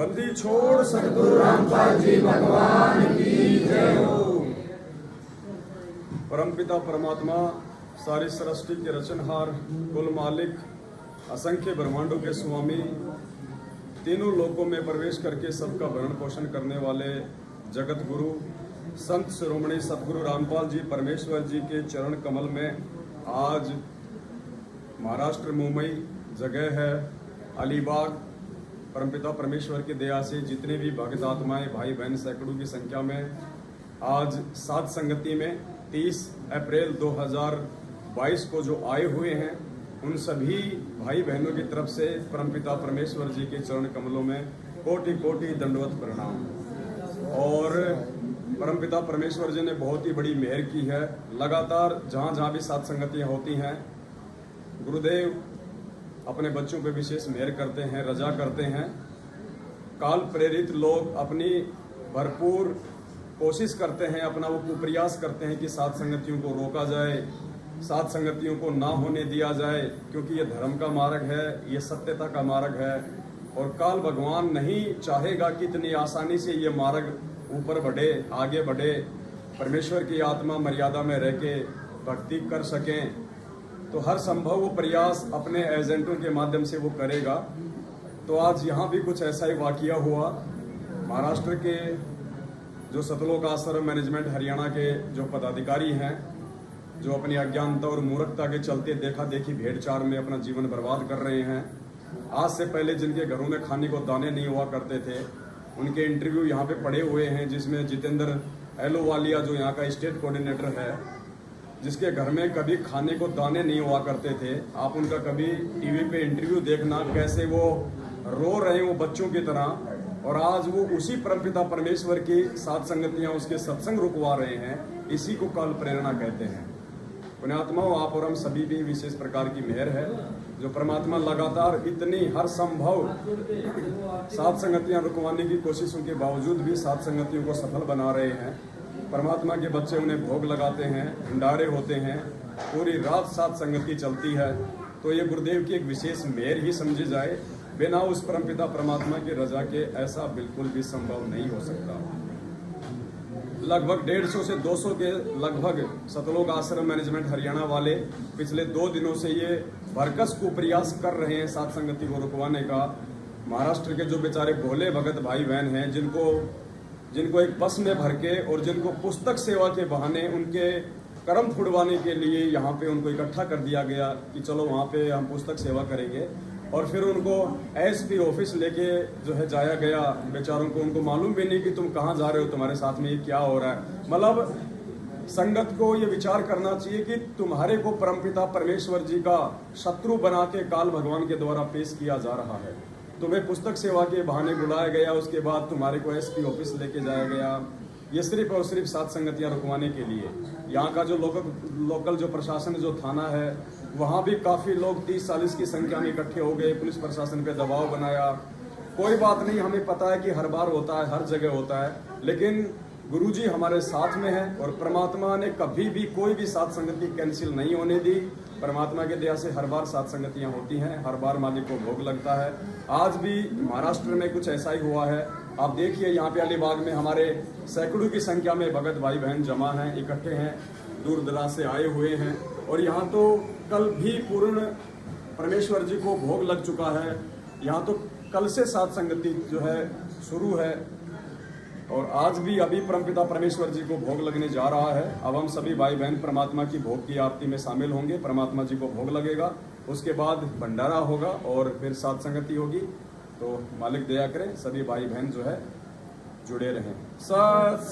बंदी छोड़ सतगुरु रामपाल जी भगवान की जय हो। परमपिता परमात्मा सारी सृष्टि के रचनहार, कुल मालिक, असंख्य ब्रह्मांडों के स्वामी, तीनों लोकों में प्रवेश करके सबका भरण पोषण करने वाले जगत गुरु संत शिरोमणि सतगुरु रामपाल जी परमेश्वर जी के चरण कमल में आज महाराष्ट्र मुंबई जगह है अलीबाग। परमपिता परमेश्वर की दया से जितने भी भक्त आत्माएं भाई बहन सैकड़ों की संख्या में आज सात संगति में 30 अप्रैल 2022 को जो आए हुए हैं, उन सभी भाई बहनों की तरफ से परमपिता परमेश्वर जी के चरण कमलों में कोटि कोटि दंडवत प्रणाम। और परमपिता परमेश्वर जी ने बहुत ही बड़ी मेहर की है। लगातार जहाँ जहाँ भी सात संगतियाँ होती हैं, गुरुदेव अपने बच्चों पे विशेष मेहर करते हैं, रजा करते हैं। काल प्रेरित लोग अपनी भरपूर कोशिश करते हैं, अपना वो प्रयास करते हैं कि सात संगतियों को रोका जाए, सात संगतियों को ना होने दिया जाए, क्योंकि ये धर्म का मार्ग है, ये सत्यता का मार्ग है। और काल भगवान नहीं चाहेगा कि इतनी आसानी से ये मार्ग ऊपर बढ़े, आगे बढ़े, परमेश्वर की आत्मा मर्यादा में रह के भक्ति कर सकें। तो हर संभव वो प्रयास अपने एजेंटों के माध्यम से वो करेगा। तो आज यहाँ भी कुछ ऐसा ही वाकया हुआ। महाराष्ट्र के जो सतलोक आश्रम मैनेजमेंट हरियाणा के जो पदाधिकारी हैं, जो अपनी अज्ञानता और मूर्खता के चलते देखा देखी भेड़चाल में अपना जीवन बर्बाद कर रहे हैं। आज से पहले जिनके घरों में खाने को दाने नहीं हुआ करते थे, उनके इंटरव्यू यहाँ पे पड़े हुए हैं, जिसमें जितेंद्र एलोवालिया जो यहाँ का स्टेट कोऑर्डिनेटर है, जिसके घर में कभी खाने को दाने नहीं हुआ करते थे। आप उनका कभी टीवी पे इंटरव्यू देखना, कैसे वो रो रहे हैं वो बच्चों की तरह। और आज वो उसी परमपिता परमेश्वर की सात संगतियां उसके सत्संग रुकवा रहे हैं। इसी को काल प्रेरणा कहते हैं। पुण्यात्माओं, आप और हम सभी भी विशेष प्रकार की मेहर है, जो परमात्मा लगातार इतनी हर संभव सात संगतियां रुकवाने की कोशिशों के बावजूद भी सात संगतियों को सफल बना रहे हैं। परमात्मा के बच्चे उन्हें भोग लगाते हैं, भंडारे होते हैं, पूरी रात सात संगति चलती है। तो ये गुरुदेव की एक विशेष मेहर ही समझी जाए। बिना उस परमपिता परमात्मा की रजा के ऐसा बिल्कुल भी संभव नहीं हो सकता। लगभग 150 से 200 के लगभग सतलोक आश्रम मैनेजमेंट हरियाणा वाले पिछले 2 दिनों से ये भरकस को प्रयास कर रहे हैं सात संगति को रुकवाने का। महाराष्ट्र के जो बेचारे भोले भगत भाई बहन हैं, जिनको एक बस में भर के और जिनको पुस्तक सेवा के बहाने उनके कर्म फुड़वाने के लिए यहाँ पे उनको इकट्ठा कर दिया गया कि चलो वहाँ पे हम पुस्तक सेवा करेंगे। और फिर उनको एसपी ऑफिस लेके जो है जाया गया। बेचारों को उनको मालूम भी नहीं कि तुम कहाँ जा रहे हो, तुम्हारे साथ में ये क्या हो रहा है। मतलब संगत को ये विचार करना चाहिए कि तुम्हारे को परमपिता परमेश्वर जी का शत्रु बना के काल भगवान के द्वारा पेश किया जा रहा है। तुम्हें पुस्तक सेवा के बहाने बुलाया गया, उसके बाद तुम्हारे को एसपी ऑफिस लेके जाया गया। ये सिर्फ और सिर्फ सात संगतियां रुकवाने के लिए। यहाँ का जो लोकल जो प्रशासन जो थाना है, वहाँ भी काफ़ी लोग 30-40 की संख्या में इकट्ठे हो गए। पुलिस प्रशासन पे दबाव बनाया। कोई बात नहीं, हमें पता है कि हर बार होता है, हर जगह होता है, लेकिन गुरुजी हमारे साथ में है। और परमात्मा ने कभी भी कोई भी सात संगति कैंसिल नहीं होने दी। परमात्मा के दया से हर बार सात संगतियां होती हैं, हर बार मालिक को भोग लगता है। आज भी महाराष्ट्र में कुछ ऐसा ही हुआ है। आप देखिए, यहाँ पे अलीबाग में हमारे सैकड़ों की संख्या में भगत भाई बहन जमा हैं, इकट्ठे हैं, दूर दराज से आए हुए हैं। और यहाँ तो कल भी पूर्ण परमेश्वर जी को भोग लग चुका है। यहाँ तो कल से सात संगति जो है शुरू है, और आज भी अभी परमपिता परमेश्वर जी को भोग लगने जा रहा है। अब हम सभी भाई बहन परमात्मा की भोग की आरती में शामिल होंगे। परमात्मा जी को भोग लगेगा, उसके बाद भंडारा होगा और फिर सात संगति होगी। तो मालिक दया करें, सभी भाई बहन जो है जुड़े रहें। सत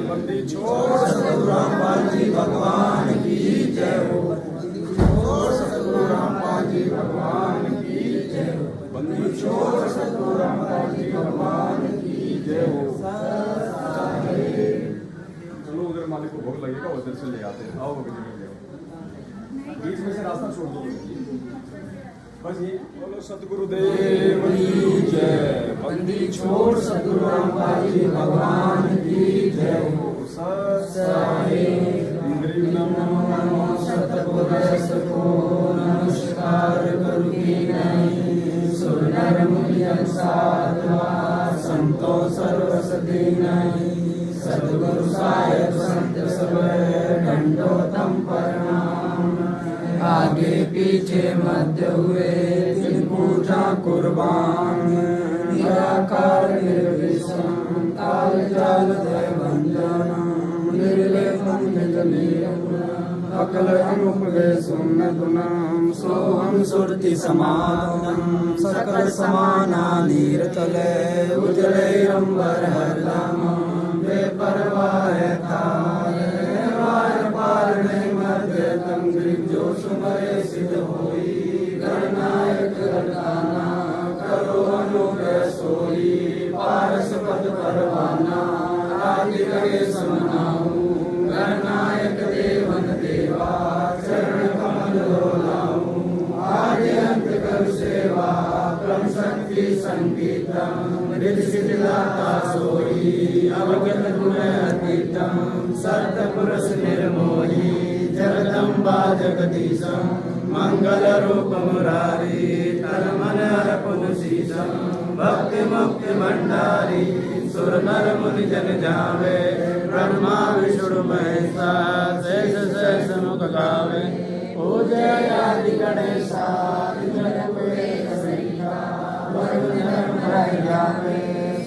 बंदी छोड़ सतगुरु रामपाल जी भगवान की जय हो। छोड़ सतगुरु रामपाल जी भगवान की जय हो। बंदी छोड़ सतगुरु रामपाल जी भगवान की जय हो। चलो उधर मालिक को भोग लगेगा, उधर से ले आते हैं। आओ बीच में से रास्ता छोड़ दो बस। ये बोलो सतगुरुदेव की जय। बंदी छोड़ सतगुरु रामपाल जी भगवान की जय हो। सतगुरु को नमस्कार करूँ सुर नर मुनि जन साधवा संतो सर्वसती नहीं सद्गुरु साहेब संत सब दंडोतम प्रणाम। आगे पीछे मध्य हुए तिन पूजा कुर्बान निराकार निर्विषम काल जाल दय वंदना निर्लेपम निज अकल अनुपगय सुन्न गुणाम सोहम सुरति समानम सकल समाना नीर तले उजले अंबर हरदम बेपरवाह थारे वार पार नहीं मध्य तम जो सुमरे सिद्ध होई गणनायक गणना करो अनुग्रह सोई पारस पद परवाना आदि करे समनाऊ गणनायक देवन देवा चरण कमल लाऊं आदि अंत कर सेवा क्रम शक्ति संगीतम रिद्धि सिद्धि दाता सोई अवगत गुण अतीतम सत्य पुरुष निर्मोही जगदम्बा जगदीशम मंगल रूप मुरारी तन मन अर्पण शीशम भक्ति मुक्ति भंडारी सुर नर मुनि जन जावे ब्रह्मा विष्णु महेशा शेष शेष मुख गावे ओ जय आदि गणेशा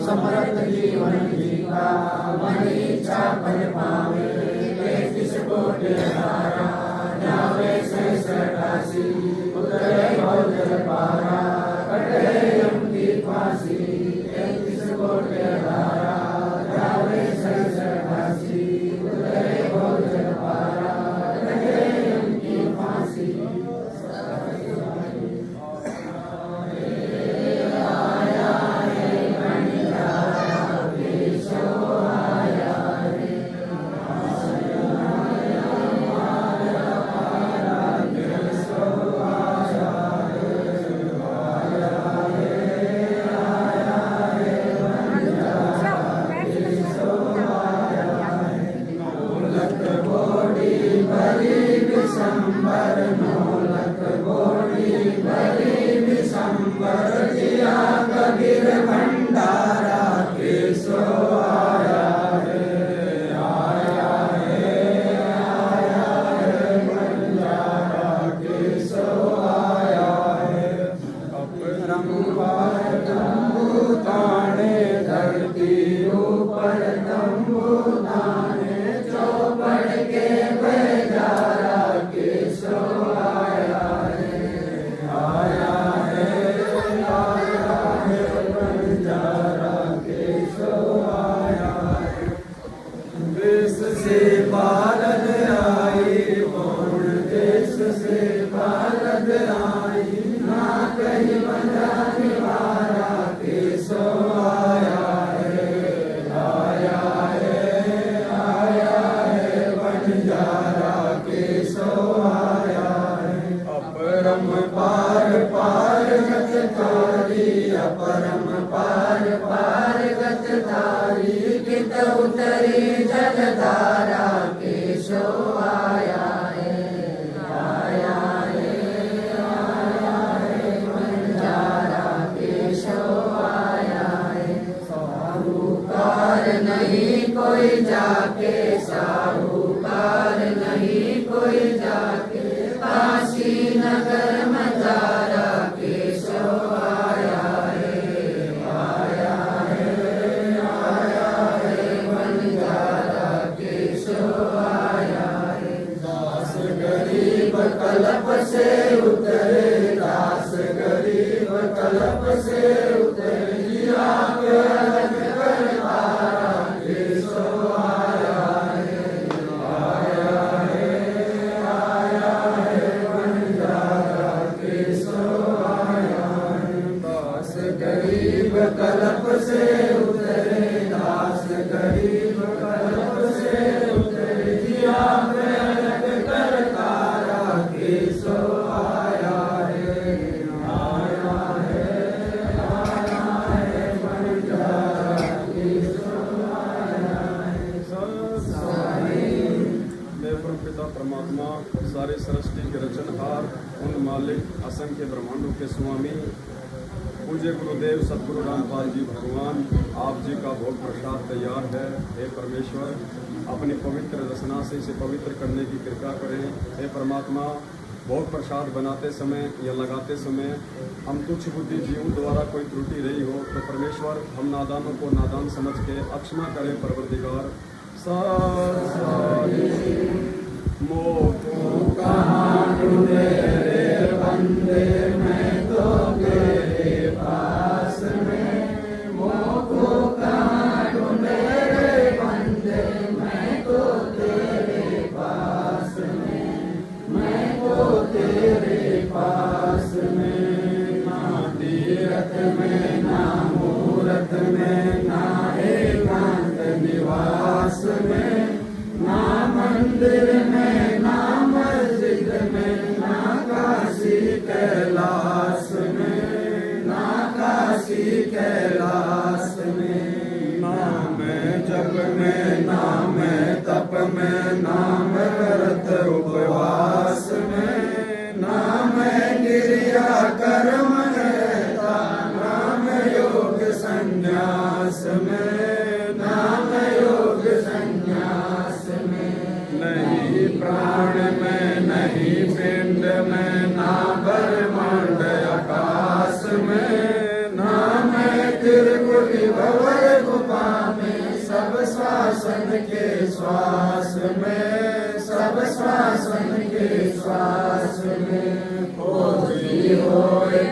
समर्थ जीवन जीवा मन इच्छा फल पावे 33 कोटि धारा जावे शेष राशि उतरे भवजल पारा कटे यम की फांसी 33 कोटि धारा जावे शेष राशि उतरे भवजल पारा कटे यम की फांसी। परमात्मा सारे सृष्टि के रचनहार उन मालिक असंख्य ब्रह्मांडों के स्वामी लीजिए गुरुदेव सतगुरु रामपाल जी भगवान, आप जी का भोग प्रसाद तैयार है। हे परमेश्वर, अपनी पवित्र रचना से इसे पवित्र करने की कृपा करें। हे परमात्मा, भोग प्रसाद बनाते समय या लगाते समय हम तुच्छ बुद्धि जीवों द्वारा कोई त्रुटि रही हो तो परमेश्वर हम नादानों को नादान समझ के अक्षमा करें। परवरदिगार मोह कहाँ ढूंढे रे बंदे, मैं तो तेरे पास में। मोह को कहाँ ढूंढे रे बंदे, मैं तो तेरे पास में। मैं तो तेरे पास में। ना तीरथ में ना मूरत में, ना एकांत निवास में, ना मंदिर में ना मस्जिद में, ना काशी कैलाश में, ना काशी कैलाश में। ना मैं जप में ना मैं तप में, ना मैं व्रत उपवास में, ना मैं क्रिया कर्म रहता, ना मैं योग संन्यास में, ना मैं योग संन्यास में। नहीं प्राण में नहीं पिंड में, ना ब्रह्मांड आकाश में, ना मैं त्रिकुटी भंवर गुफा में, सब श्वासन के श्वास में, सब श्वासन के श्वास में। खोजी हो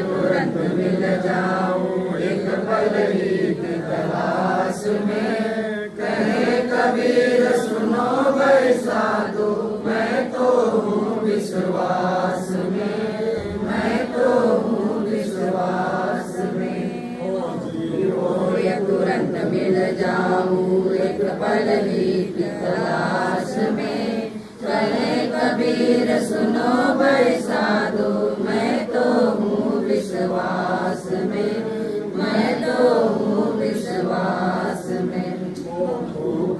तुरंत मिल जाऊं, एक पल ही की तलाश में। कहे कबीर सुनो भाई साधु, मैं तो हूँ विश्वास में, मैं तो हूँ विश्वास में। हो या तुरंत मिल जाऊँ, एक पल ही की तलाश में। कहे कबीर सुनो भाई साधु, मैं तो हूँ विश्वास में, मैं तो हूँ विश्वास में।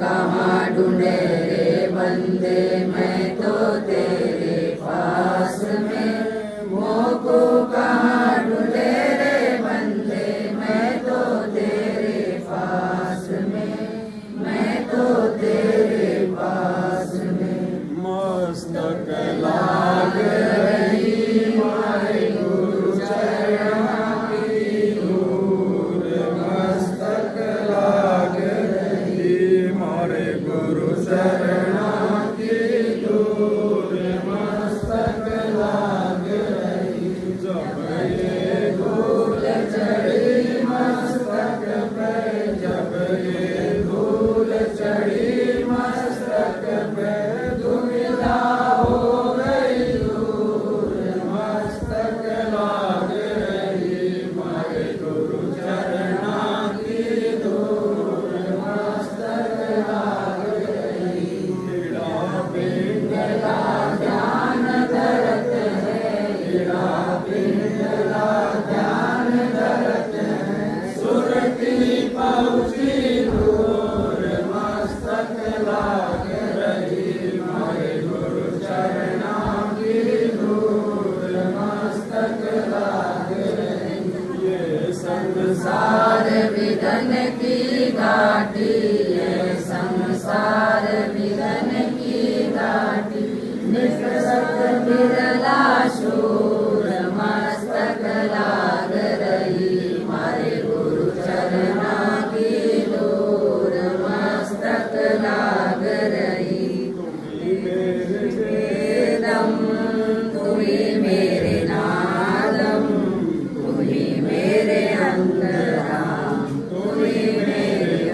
कहाँ ढूंढे रे बंदे, मैं तो तेरे पास में। मोह को कहाँ ढूंढे रे बंदे, मैं तो तेरे पास में, मैं तो तेरे पास में। मस्तक लाग रही मारे गुरु चरण की धूल, मस्तक लाग रही मारे गुरु चरण की धूल, मस्तक लाग रही। जब ये धूल चढ़ी मस्तक पे, जब ये धूल चढ़ी मस्तक पे, दुविधा हो गई दूर, मस्तक लाग रही मारे गुरु चरणा की धूल, मस्तक लाग रही। कीड़ा पिंगला ध्यान धरत है, कीड़ा पिंगला ध्यान धरत है, सुरती पहुँची दूर, मस्तक लाग रही मारे गुरु चरणा की धूल, मस्तक लाग रही। ये संसार विधन की घाटी, ये संसार विधन की घाटी, निकसत बिरला शूर, मस्तक लाग रही मारे गुरु चरणा की धूल, मस्तक लाग रही। तुम्ही मेरे वेदम, तुम्ही मेरे नादम, तुम्ही मेरे अंतराम, तुम्ही मेरे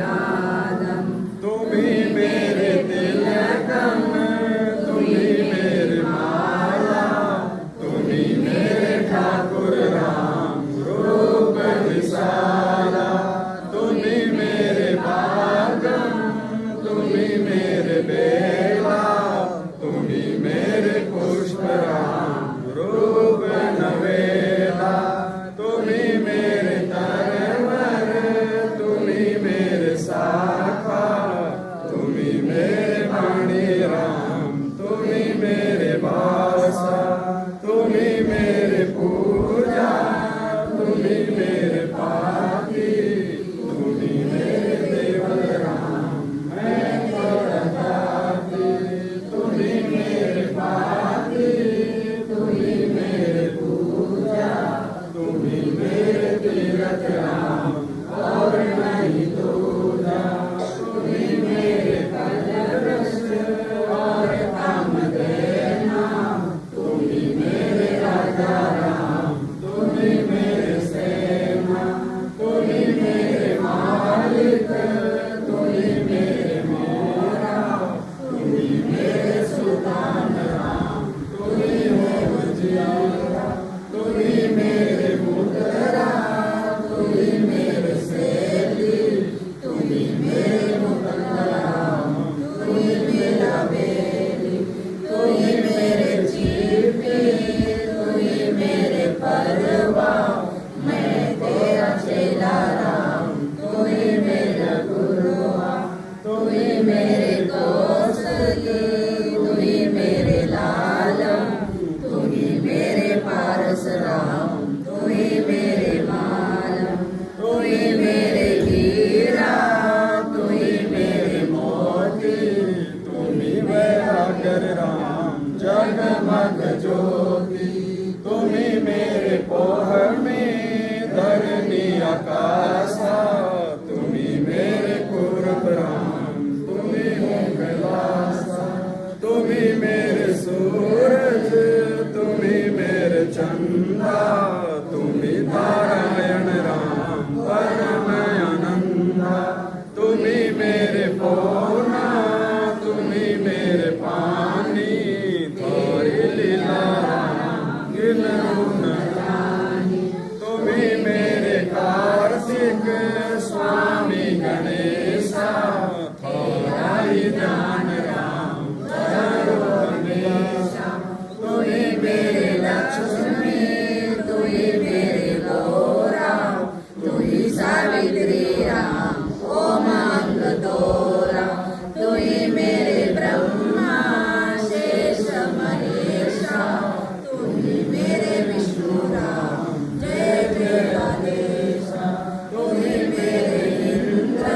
आकाशा तुम्ही मेरे पूर्वराम तुम्ही हो कैलासा तुम्ही मेरे सूरज तुम्ही मेरे चंदा तुम्ही नारायण राम परम आनंदा तुम्ही मेरे पौना तुम्ही मेरे पानी थारी लीला गिनरू न जानी तुम्ही मेरे कार्तिक स्वामी गणेशा थारा ही ध्यान राम करो हमेशा तुम्ही मेरे लक्ष्मी तुम्ही मेरे गौरा तुम्ही सावित्री राम ओम अंग तोरा तुम्ही मेरे ब्रह्मा शेष महेशा तुम्ही मेरे विष्णु राम जय जय राधेशा तुम्ही मेरे इंद्र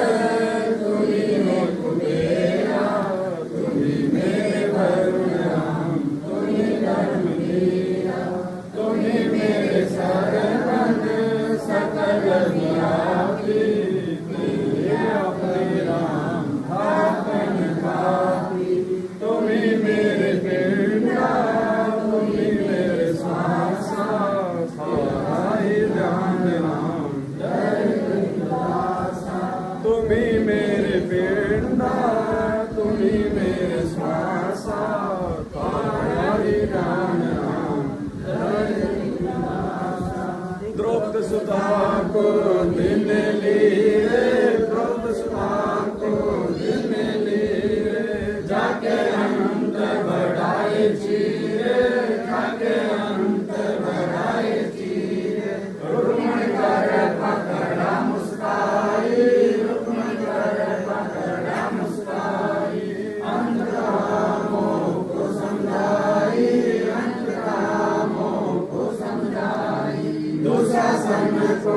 तुम्ही हो कुबेरा तुम्ही मेरे वरुण राम तुम्ही धर्मवीरा तुम्ही मेरे सरवन सकल व्यापी अपने राम आपन पापी तुम्ही मेरे पिंडा तुम्ही मेरे श्वासा सारा ही ध्यान राम जय कृष्णदासा तुम्ही मेरे पिंडा तुम्ही मेरे श्वासा सारा ही ध्यान राम जय कृष्णदासा द्रौपदी सुता को दिन लीरे द्रौपदी सुता को दिन लीरे जाके अंत बढ़ाए चीरे जाके अंत बढ़ाए चीरे रुक्मण कर पकड़ा मुस्काई रुक्मण कर पकड़ा मुस्काई अंतरामों को समझाई अंतरामों को समझाई दुशासन को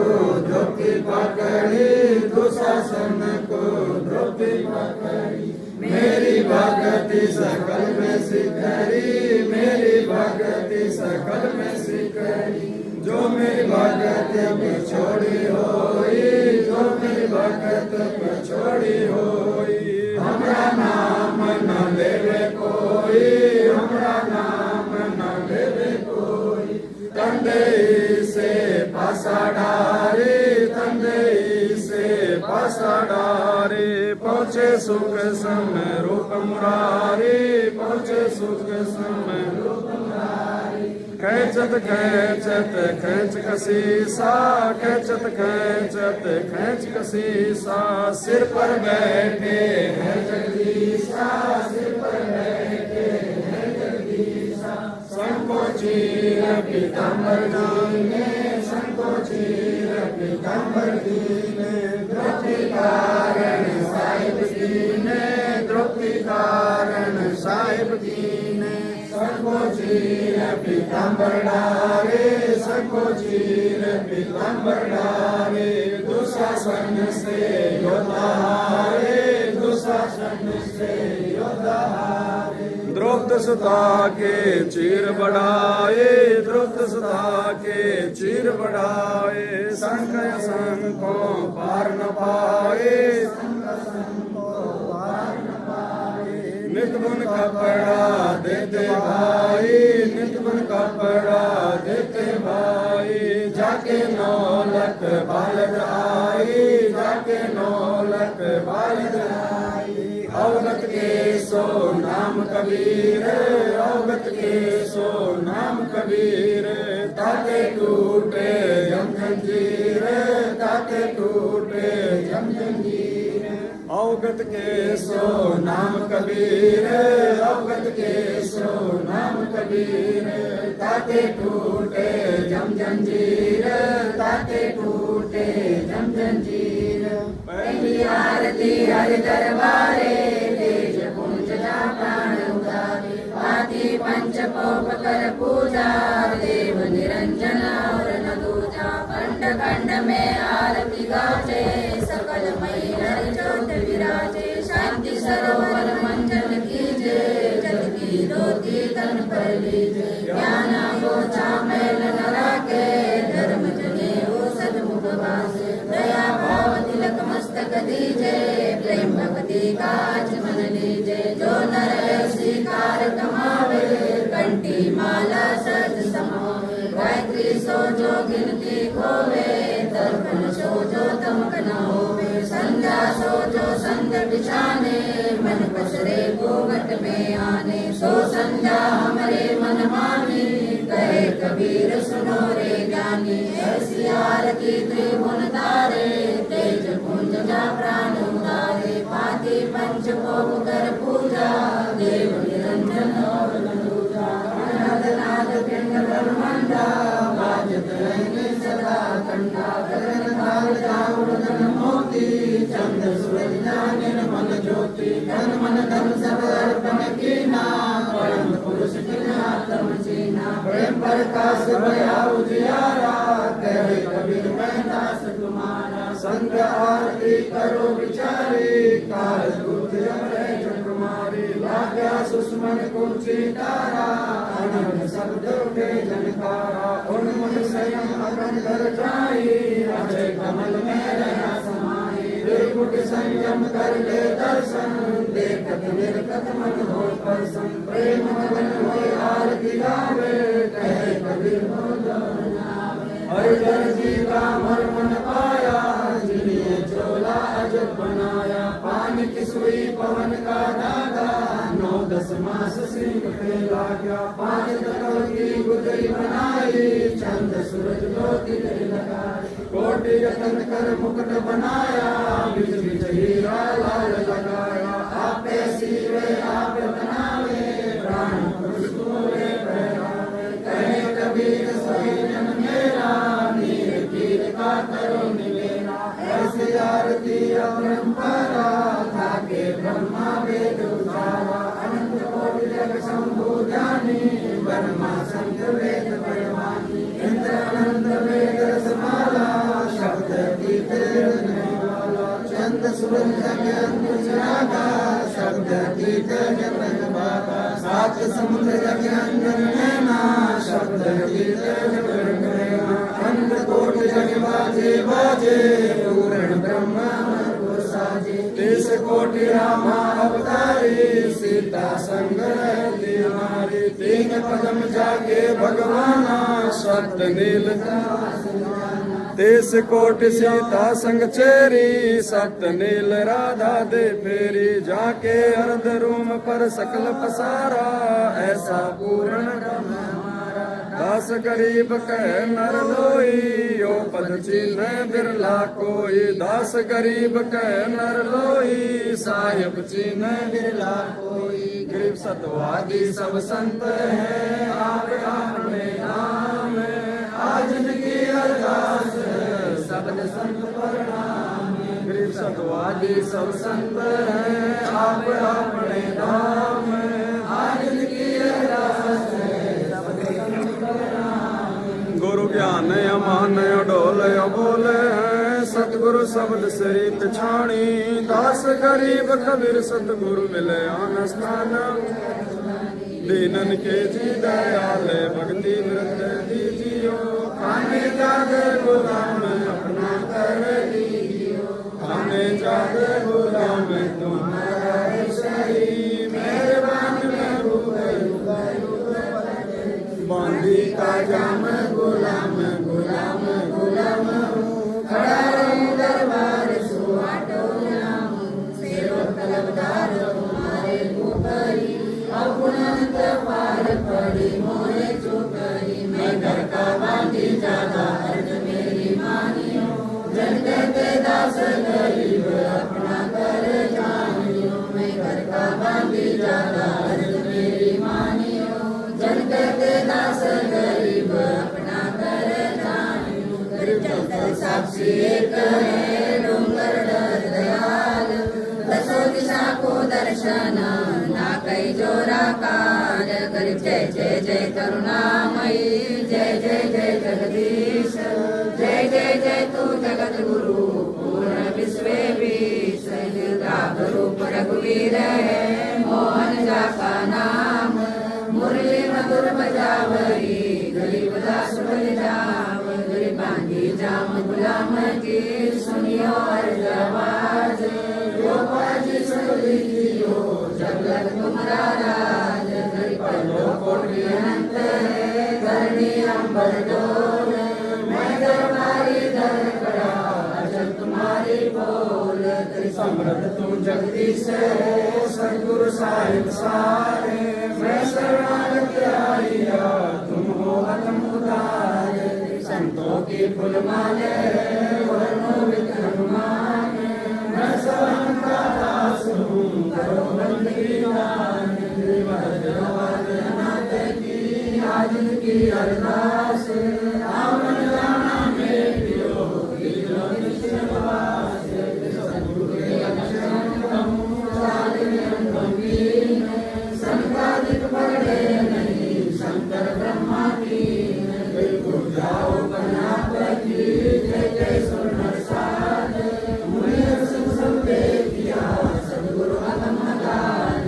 द्रौपदी पकड़ी दुशासन को द्रौपदी पकड़ी मेरी भक्ति सकल में सिकरी मेरी भक्ति सकल में सिकरी जो मेरी भक्ति पे छोड़ी होई जो मेरी भक्ति पे छोड़ी होई हमरा नाम न लेवे कोई हमरा नाम न लेवे कोई तंदई से पासा डारे तंदई से पासा डारे पहुँचे सुख समय रूप मुरारी पहुँचे सुख समय रूप मुरारी खेचत खेचत खेच कसीसा खेचत खेचत खेच कसीसा सिर पर बैठे हैं जगदीशा सिर पर बैठे हैं जगदीशा संकोचीर पीताम्बर दीने संकोचीर पीताम्बर दीने द्रौपदी कारण साहिब दीने द्रौपदी कारण साहिब दीने संकोचीर पीताम्बर डारे संकोचीर पीताम्बर डारे दुशासन से योद्धा हारे दुशासन से योद्धा हारे द्रौपदी सुता के चीर बढ़ाए द्रौपदी सुता के चीर बढ़ाए संख्य संको पार न पाए नित बन कपड़ा देते भाई नित बन कपड़ा देते भाई जाके नौलख बालक आई जाके नौलख बालक आई अवगत के सो नाम कबीर अवगत के सो नाम कबीर ताके टूटे यम जंजीर ताके टूटे यम जंजीर अवगत के सो नाम कबीर अवगत के सो नाम कबीर ताके टूटे जम जंजीर ताके टूटे जम जंजीर पहली आरती हरि दरबारे तेज पुंज जा प्राण उदारे आदि पंच पोप कर पूजा देव निरंजन और न दूजा खंड खंड में आरती गाजे सकल मई हरि ज्योत विराजे शांति सरोवर मंजन कीजे जल की धोती तन पर लीजे ज्ञान गोचा मैल न राखे धर्म जने हो सदमुख वासे दीजे, प्रेम भक्ति काज मन लीजे। जो नर स्वीकार कमावे, कंठी माला सज समावे। गायत्री सो जो गिनती खोवे, दर्पण सो जो तमक न होवे। संध्या सो जो संग बिछाने, मन पसरे घूंघट में आने। सो संध्या हमरे मन मानी, कहे कबीर सुनो रे ज्ञानी। ऐसी आरती त्रिभुवन तारे, तेज पुंज जा प्राण उतारे। पाती पंच भोग कर पूजा, देव निरंजन और दूजा। अनाद नाद पिंड ब्रह्मांडा, बाजत रहेंगे सदा कंडा। गगन काल जाऊं धन मोती, चंद्र सूरज जाने मन ज्योति। तन मन धन सब अर्पण कीना, परम पुरुष किन आत्म चीना। प्रेम प्रकाश भया उजियारा, कहे कबीर मैं दास तुम्हारा। संग आरती करो विचारी, काल दूत यमराज कुमारी। लाग्या सुषमन कुंची तारा, अनंत शब्द के जनकारा। उन्मुख संयम अगम कर जाई, अजय कमल में रहा समाई। निर्मुख संयम कर ले दर्शन, देखत निर्कत मन हो प्रसन्न। प्रेम मगन होए आरती गावे, कहे कबीर हो हरिजन जी का मन पाया। जिन्हें चोला अजब बनाया, पानी की सुई पवन का धागा। 9-10 मास सिंह पे लाग्या, 5 तत्व की गुदरी बनाई। चंद सूरज ज्योति लगाई, कोटि रतन कर मुकुट बनाया। बीच बीच हीरा लाल लगाया, आपे सीवे आप बनावे। प्राण पुरुष पूरे पहरावे, कहे कबीर सही जन मेरा। नीर कीर का करो निवेरा, ऐसी आरती अपरंपरा। थाके ब्रह्मा वेद उचारा, अनंत कोटि जग शंभु ज्ञानी। ब्रह्मा शंकर वेद परवानी, इंद्र अनंत वेद रसमाला। शब्द अतीत नहीं वाला, चंद सूरज जग अंतरागा। शब्द अतीत जग बाबा, 7 समुद्र जग अंजन नैना। शब्द अतीत जग नैना, अंत कोटि जग बाजे बाजे। पूर्ण ब्रह्मा को साजे, 30 कोटि रामा अवतारी। सीता संग रहती हमारी, 3 पदम जाके भगवाना। सत्य नील 30 कोटि सीता संग चेरी। सत्य नील राधा दे फेरी, जाके अर्ध रूम पर सकल पसारा। ऐसा पूर्ण ब्रह्म हमारा, दास गरीब कह नर लोई। यो पद चिन्ह बिरला कोई, दास गरीब कह नर लोई। साहिब चिन्ह बिरला कोई, गरीब सतवादी सब संत है। आप अपने नाम आज की अरदास, सबद संत प्रणाम। गरीब सतवादी सब संत है। आप अपने नाम आज की अरदास, सबद संत प्रणाम। गुरु ज्ञान अमान डोल बोले हैं, सतगुरु शब्द श्री पिछाणी। दास गरीब कबीर सतगुरु मिले आन स्थान। दीनन के जी दयाल भक्ति वृत दीजियो। खाने जागे गुलाम अपना कर दीजियो। खाने जागे गुलाम तुम्हारा सही। मेहरबान बांधी का जाम गुलाम गुलाम गुलाम। खड़ा रहूं दरबार सुहाटो नाम। सेवक तलबदार तुम्हारे ऊपरी। अपुनंत पार पड़ी मोरे चुकरी। मैं घर का बांधी ज्यादा अर्ज मेरी मानियो। जन कहते दास गरीब अपना कर जानियो। मैं घर का बांधी ज्यादा अर्ज मेरी मानियो। जन कहते दास गरीब अपना कर जानियो। गरीब साक्षी एक है, डूंगर डर दयाल। दसों दिशा को दर्शन ना कई जोरा काल। कर जय जय जय करुणामयी, जय जय जय जगदीश। जय जय जय तू जगत गुरु पूर्ण विश्व विश। राग रूप रघुवीर है, मोहन जा का नाम। मुरली मधुर बजावरी, गरीब दास बल जाव। गरीबांधी जाम गुलाम की सुनियो अर्ज आवाज। तुम्हारा राज, धरती पर लोकोटी अनंत है, धरणी अंबर डोल, मैं दरबारी दर खड़ा, अचल तुम्हारी बोल, समृद्ध तुम जगदीश हो, सद्गुरु साहिब सारे, मैं शरणागत आइया, तुम हो अतम उदार, संतों की फूल माले वर्णों विद हनुमान, मैं सहन का दास हूँ, करो बंदगी दान, अनाथ की आज की अरदास, आवन जाना में पियो, दिलो निश्चयवास, सद्गुरु के अक्षर कहूँ, चाल में गंभीर, संकादिक पढ़े नहीं, शंकर ब्रह्मा की, गुरु जाओ कन्यापति, जय जय सुर साध, मुनि सुख संते किया, सद्गुरु अगम अगाध,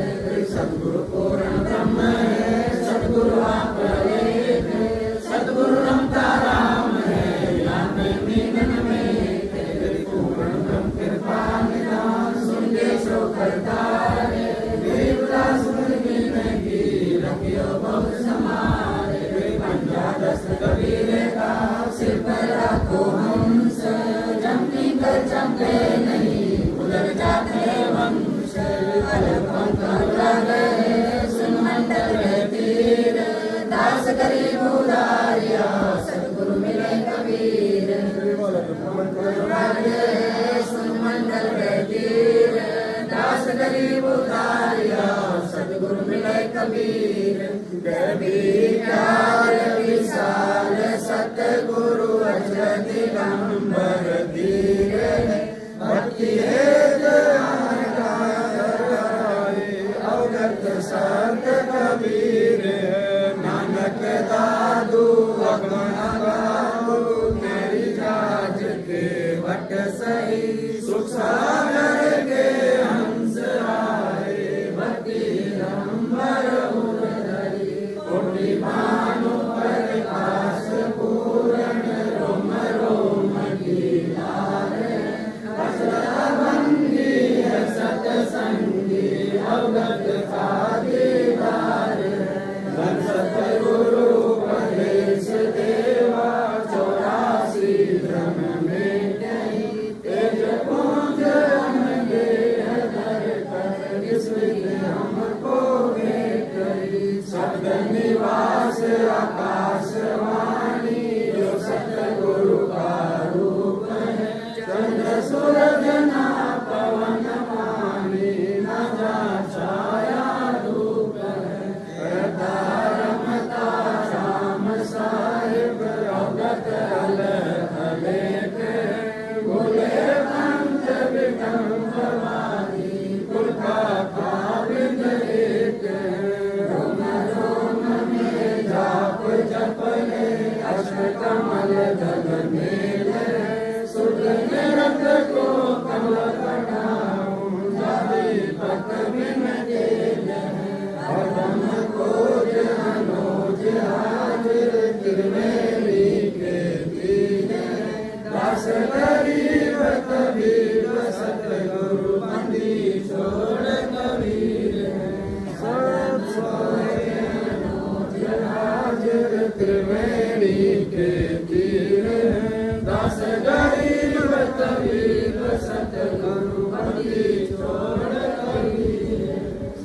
सद्गुरु पूर्ण ब्रह्म है, सद्गुरु आप एक, सद्गुरु रमता राम है, यानी मीनन में, तेरे पूर्ण ब्रह्म कृपा निदान, सुन के सो करतार, देवदास मुनि की रखियो बहुत समारे, पंजादस्त कबीर का सिर पर रखो हंस, जमनी कर चंपे नहीं, उधर जाते वंश, अलग पंख लगे सुन मंडल तीर, दास गरीब उदारिया, सद्गुरु मिले कबीर, सुन मंडल तीर, दास गरीब उदारिया, सद्गुरु मिले कबीर, प्यार विशाल सतगुरु अजर दिगंबर धीर, भक्ति हेत अवगत संत कबीर, नानक दादू अगमन गाऊ, तेरी जाज के वट सही, सुख सागर के हंस आए, भक्ति रंबर कोटि भानु प्रकाश पूरण, रोम रोम की लाल, असलबंदी है सतसंगी, अवगत का दीदार, धन सतगुरु प्रदेश देवा, 84 ब्रह्म में तेज पुंज अनगे हर कर, इसलिए हमको भेंट करी, शब्द निवास आकाशवाणी, जो सतगुरु का रूप है, चंद्र सूरज ना पवन मानी, न जा छाया धूप है, रमता श्याम साहिब, अवगत अलेख, भूले पंथ विकंपवादी, कुल का खाविद एक, रोम रोम में जाप जपले, अष्टकमल दल मेले, सुध निरत को कमल कटाऊं, जाति पक बिन तेल, हरदम खोज अनोज हाजिर, त्रिवेणी के तीर, दास गरीब कबीर, सतगुरु बंदी छोड़ कबीर, सब सोए अनोज हाजिर, त्रिवेणी के तीर, दास गरीब कबीर, सतगुरु बंदी छोड़ कबीर,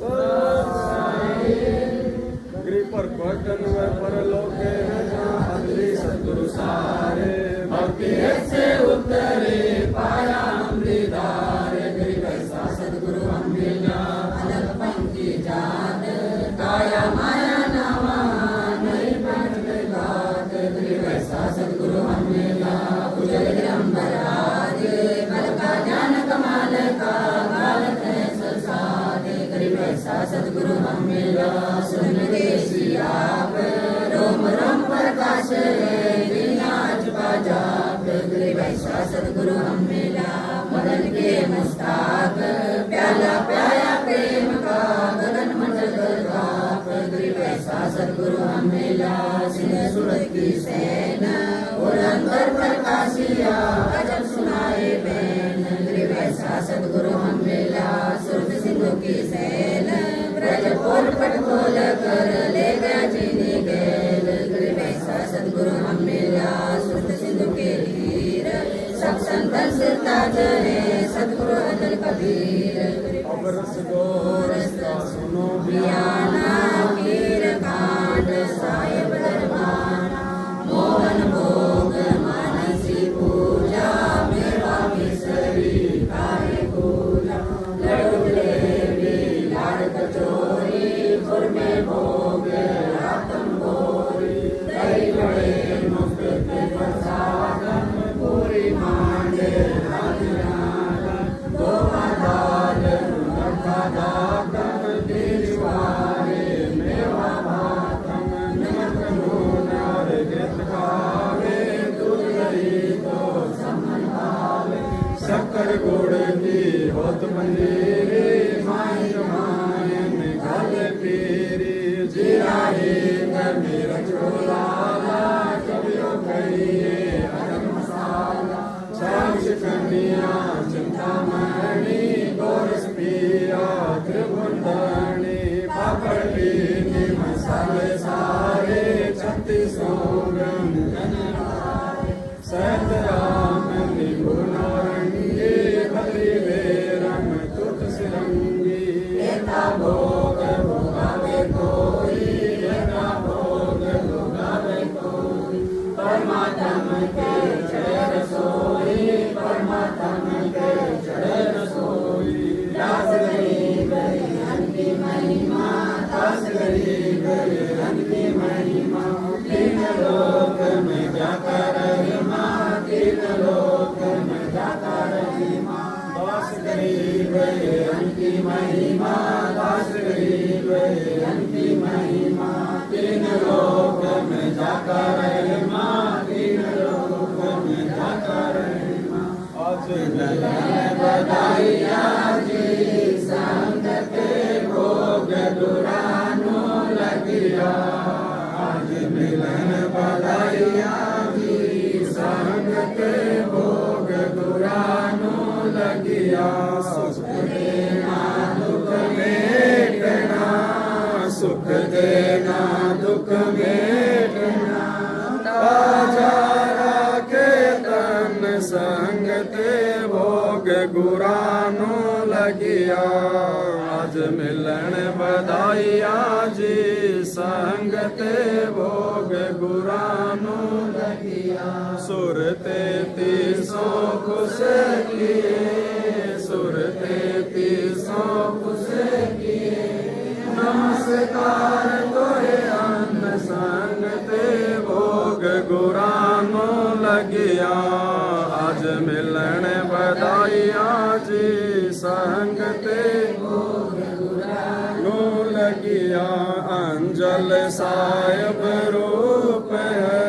सब साए, गृह पर क्वटन व परलोके अगली सद्गुरु सारे, भक्ति से उतरे पाया अमृतार, गृह ऐसा सद्गुरु हम मिला, अलग पंक्ति जात, काया माया नामा नहीं पंच घात, गृह ऐसा सद्गुरु हम मिला, उजल दिगंबर राज, बल का ज्ञान कमाल का, गालत है संसार, गरीब ऐसा सद्गुरु हम मिला, सुन देसी आप, रोम रोम प्रकाश विनाश बाजाप, गरीब ऐसा सद्गुरु हम मिला, मदन के मुस्ताक, प्याला प्याया प्रेम का, गगन मंडल राप, गरीब ऐसा सद्गुरु हम मिला, सिंह सूरत की सेन, और अंतर प्रकाशिया, अजब सुनाए बैन, गरीब ऐसा सद्गुरु हम मिला, सुरत सिंधु की सेन, ब्रज राज है सतगुरु अटल कबीर। अब रस गो रस का सुनो बियाना कीर कांड साहिब दरबार। मोहन भोग मानसी पूजा मेवा मिसरी काहे पूजा। लड्डू जलेबी लाड़ कचौरी गुड़ में भोग रातम भोरी। दही बड़े मुफ्त के प्रसादम पूरी मांडे राजनागम। गोवा दाल नखा दागम दिलवारे मेवा भातम। नमक नून और गीत खावे दूध दही तो समन भावे। शक्कर गुड़ की होत मंजीरी माई मायन गल पीरी। जीरा हींग मिर्च लाला कबियो कहिए अदम मसाला। छाछ कन्या चिंतामणि गोरस पिया त्रिभुवनी। पापड़ पीनी मसाले सारे 36 व्यंजन हारे। सैत राम निभु नारंगी भद्री बेरम तुत सिरंगी। एता भोग भोगावे कोई एता भोग भोगावे कोई। परमात्म के चढ़े रसोई परमात्म के चढ़े रसोई। दास गरीब हन की महिमा दास गरीब हन की महिमा। तीन लोक में जाता रहीमा तीन लोक में जाता रहीमा। दास गरीब हन की महिमा दास गरीब हन की महिमा। तीन लोक में जाता रहीमा तीन लोक में जाता रहीमा। आज मिलन बधाइया जी संग के भोग दुरानो लगिया। आज मिलन बधाइया जी संग के भोग दुरानो लगिया। सुख देना दुख मेटना सुख देना दुख मेटना। ताजा राखे तन संग ते भोग गुरानो लगिया। आज मिलन बधाइया जी संग ते भोग गुरानो लगिया। सुर 33 खुश किए सुर 33 खुश किए। नमस्कार तोहे अन्न संग ते भोग गुरानो लगिया। आज मिलन बधाइया जी संग ते भोग गुरानो लगिया। अंजल साहिब रूप है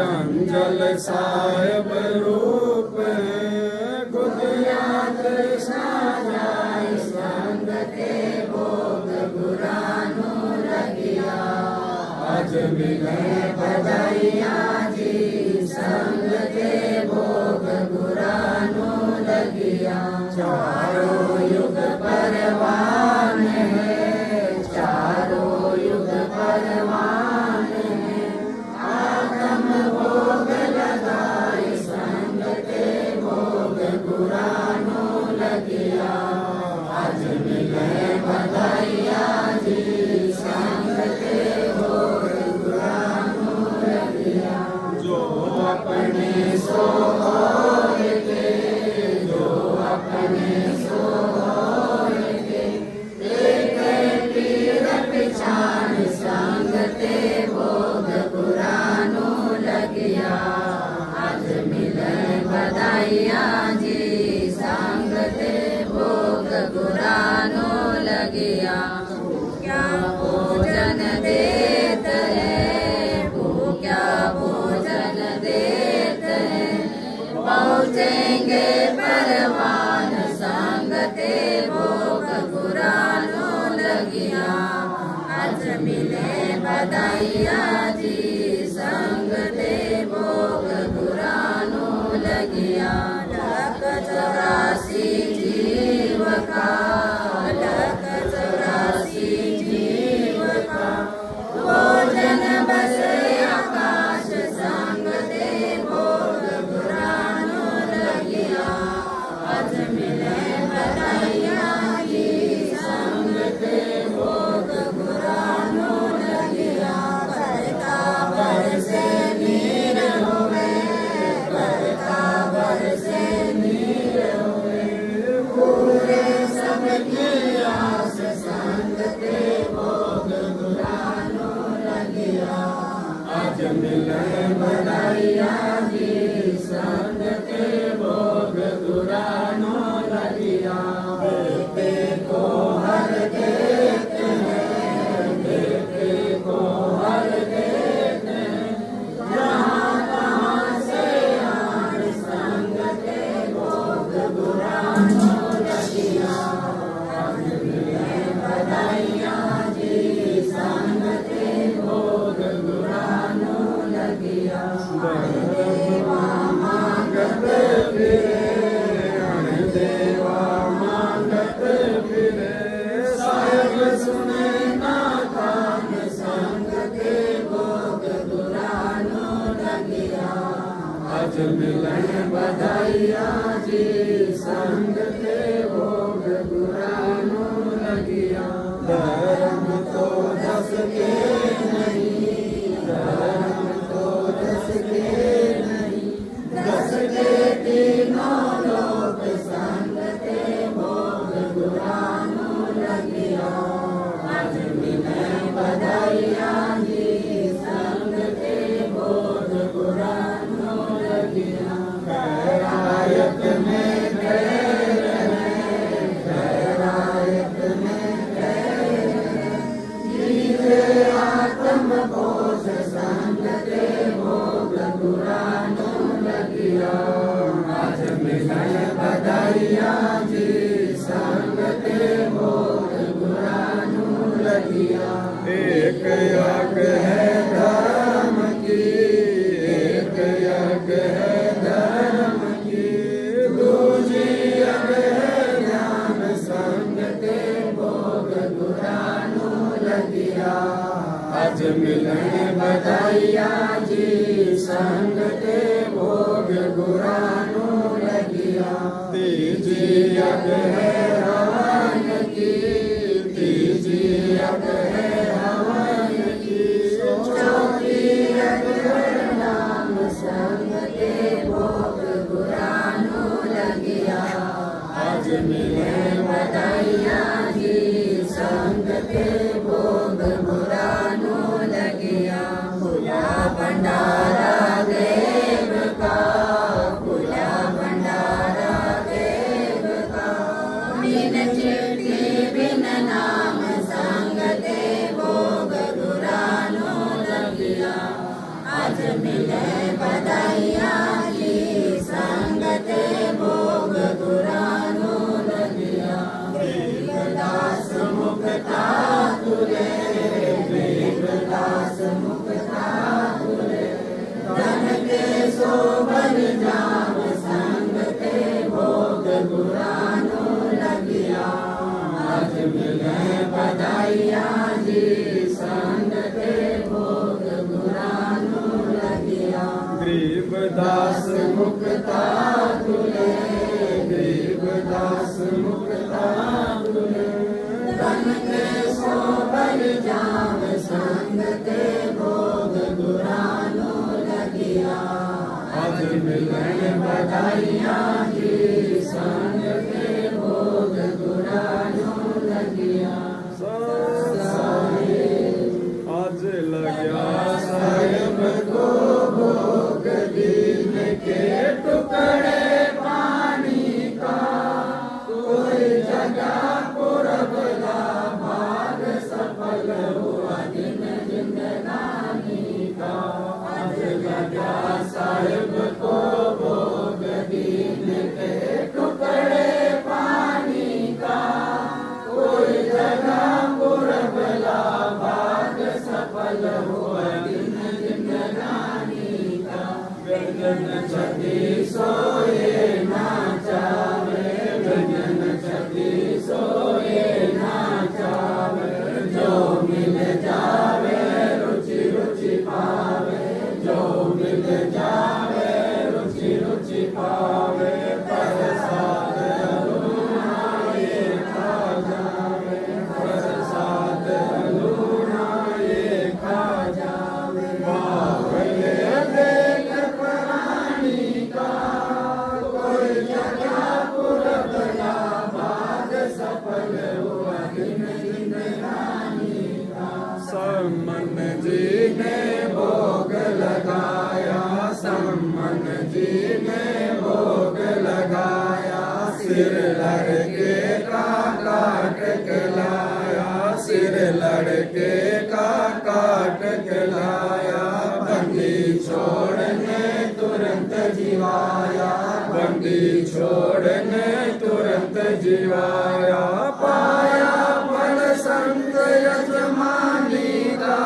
अंजल साहिब रूप है। गुदिया कृष्णा जाय संग ते भोग गुरानो लगिया। आज मिलन बधाइया जी संग ते भोग गुरानो लगिया। चारों युग परवान है चारों युग परवान है। आगम भोग लगाई संग ते भोग गुरानो लगिया। आज मिले बधाइया जी संग ते भोग गुरानो लगिया। जो अपने सो और के जो अपने सो और के। एक पीर पिछान संग ते भोग गुरानो लगिया। आज मिले बधाइया जी संग ते भोग गुरानो लगिया। क्या भोजन देत है क्या भोजन देत है। पहुँचेंगे परवान संग ते भोग गुरानो लगिया। आज मिले बधाइया जी संग ते भोग गुरानो लगिया। लख 84 जीव का लख 84 जीव का। भोजन बसे आकाश संग ते भोग गुरानो लगिया। बधाइया जी संग ते भोग दुरानो लगिया बेटे को हर देते हैं बेटे को हर देते हैं जहाँ तहाँ से आन संग ते भोग दुरानो लगिया बधाइया जी संग ते भोग दुरानो लगिया देवा मांगत फिरे साहेब सुने ना कान संग ते भोग दुरानो लगिया आज मिलन बधाइया जी संग ते भोग दुरानो लगिया धर्म तो दस के नहीं धर्म तो दस के नहीं दस के तीनों लोग संग ते भोग दुरानो लगिया आज मिलन बधाइया जी संग ते भोग दुरानो लगिया खैरायत में खैर है खैरायत में खैर है जीवे आत्म बोध संग ते भोग दुरानो लगिया आज मिलन बधाइया जी संग ते भोग दुरानो लगिया एक यज्ञ है धर्म की एक यज्ञ है धर्म की दूजी यज्ञ है ज्ञान संग ते भोग दुरानो लगिया आज मिलन बधाइया जी संग ते भोग दुरानो लगिया तीजी यज्ञ है हवन की तीजी यज्ञ है हवन की चौथी यज्ञ है नाम संग ते भोग दुरानो लगिया आज मिलन बधाइया जी संग ते भोग दुरानो लगिया खुला भंडारा देव का खुला भंडारा देव का बिन चिट्ठी बिन नाम संग ते भोग दुरानो लगिया आज मिले बधाइया जी संग ते भोग दुरानो लगिया गरीबदास मुक्ता तुले गरीबदास मुक्ता तुले धन के शोभन जाम संग ते भोग दुरानो लगिया आज मिले बधाइया जी संग ते भोग दुरानो लगिया गरीबदास मुक्ता तुले गरीबदास मुक्ता तुले धन के शोभन जाम संग ते भोग दुरानो लगिया आज मिलन बधाइया जी संग ते भोग दुरानो लगिया आज लग्या साहेब को भोग दिन के टुकड़े पानी का कोई जगह पुरबला भाग सफल हुआ दिन जिंदगानी का आज लग्या साहेब को भोग दिन सिर लड़के का काट के लाया, सिर लड़के का काट के लाया, बंदी छोड़ने तुरंत जीवाया, बंदी छोड़ने तुरंत जीवाया। पाया फल संत यजमानी का,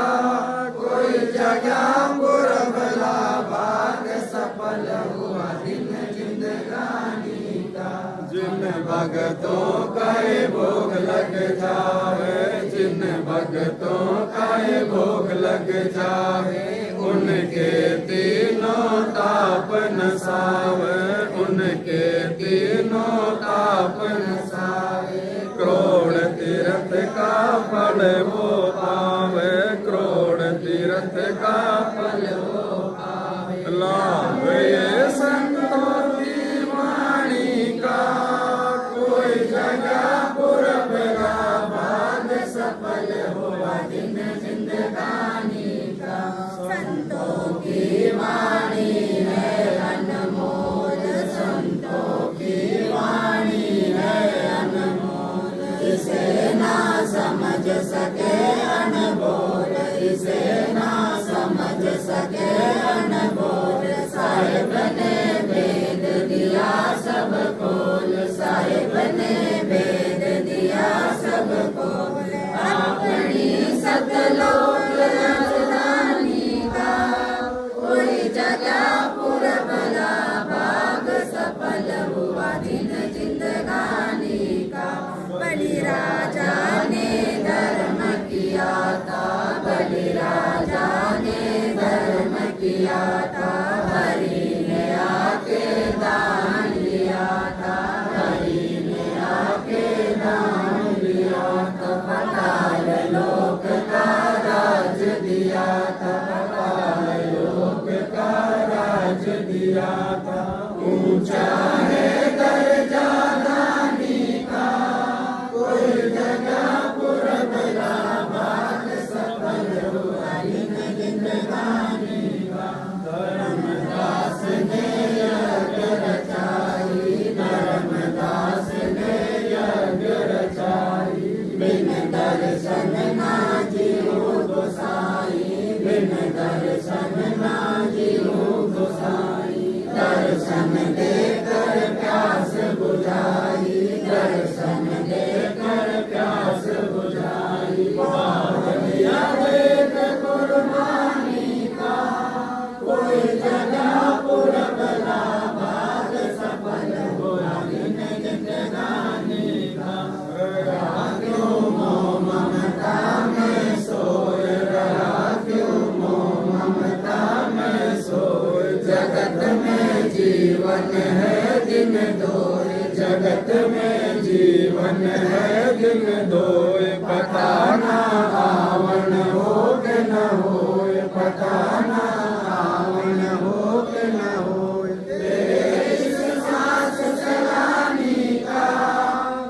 कोई जगह बुरा भला भाग सफल हुआ दिन जिंदगानी का। जिन भगतों का ये भोग लग जावे, जिन भगतों का ये भोग लग जावे, उनके तीनों ताप नसावे, उनके तीनों ताप नसावे। करोड़ तीर्थ का फल वो पावे, करोड़ तीर्थ का फल वो पावे। लाभ ये संतों की वाणी का, कोई जगह पुरबला भाग सफल हुआ दिन जिंदगानी का। संतों की वाणी है अनमोल, संतों की वाणी है अनमोल, इसे ना समझ सके अनमोल, इसे ना समझ सके अनमोल। साहिब ने वेद दिया सबको, साहिब ने वेद दिया सबको, अपनी सतलोक राजधानी का, कोई जगह पुरबला भाग सफल हुआ दिन जिंदगानी का। बलि राजा ने धर्म किया था, बलि राजा ने धर्म किया था, हरि ने आके दान लिया था, हरि ने आके दान लिया था। पाताल लोक का राज दिया था, पाताल लोक का राज दिया था। ऊंचा है दर्जा दानी का, कोई जगह पुरबला भाग सफल हुआ दिन जिंदगानी का। धर्मदास ने यज्ञ रचाई, धर्मदास ने यज्ञ रचाई, बिन दर्शन ना जीव गोसाई, बिन दर्शन ना जीव गोसाई। दर्शन देकर प्यास बुझाई, दर्शन देकर प्यास बुझाई। पावनिया देख कुर्बानी का, कोई जगह पुरबला भाग सफल हुआ दिन जिंदगानी का। रहा क्यों मोह ममता में सोए, रहा क्यों मोह ममता में सोए। जगत में जीवन है दिन दोए, जगत में जीवन है दिन दोए। पता ना आवन हो के न होए, पता ना आवन हो के न होए। तेरे इस सांस चलानी का,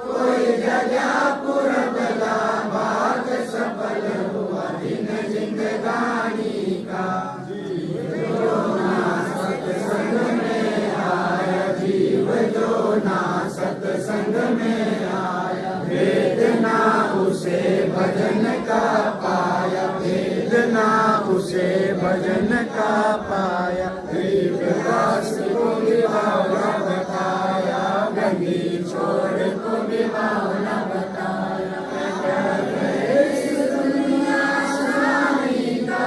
कोई जगह पुरबला भाग सफल हुआ दिन जिंदगानी का। जीव जो ना सत्संग में आया, जीव जो ना सत्संग में आया, वेदना उसे भजन का पाया, वेदना उसे भजन का पाया। गरीबदास को विभावना बताया, गंगी छोड़ को विभावना बताया। इस दुनिया सुनानी का,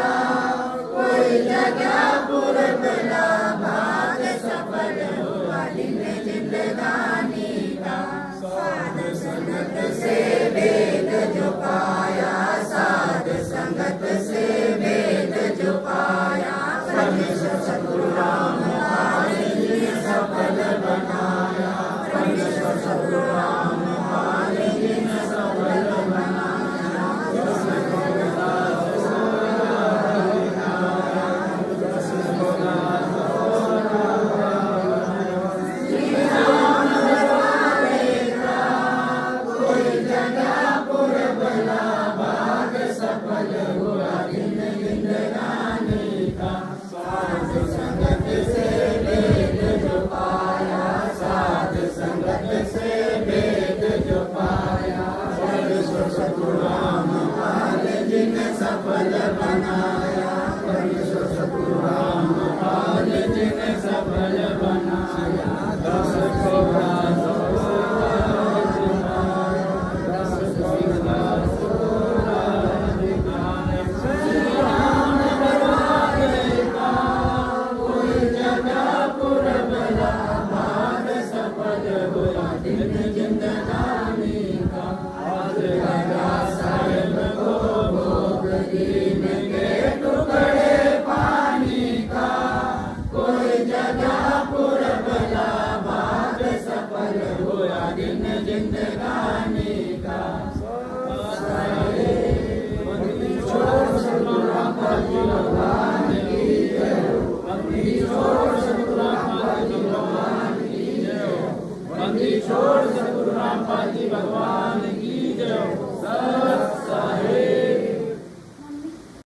कोई जगह पुरबला भाग सफल हुआ दिन जिंदगानी का। साध संगत से वेद जो पाया, साध संगत से वेद जो पाया, परमेश्वर सद्गुरु राम पाल ने सफल बनाया, परमेश्वर सद्गुरु राम पाल ने सफल बनाया। संगत से सफल बनाया, परमेश्वर सतगुरु रामपाल जी ने सफल बनाया। दस घोड़ा स्वराज दिखाया, दस घोड़ा स्वराज दिखाया। श्री राम दरबारे का कोई जगह पुरबला, भाग सफल हुआ दिन जिंदगानी का। आज लगा साहेब को भोग दीन के टुकड़े पानी का, कोई जगह पुरबला, भाग सफल हुआ दिन जिंदगानी का। बंदी छोड़ सतगुरु रामपाल जी भगवान की जय हो, बंदी छोड़ सतगुरु रामपाल जी भगवान की जय हो, बंदी छोड़ सतगुरु रामपाल जी भगवान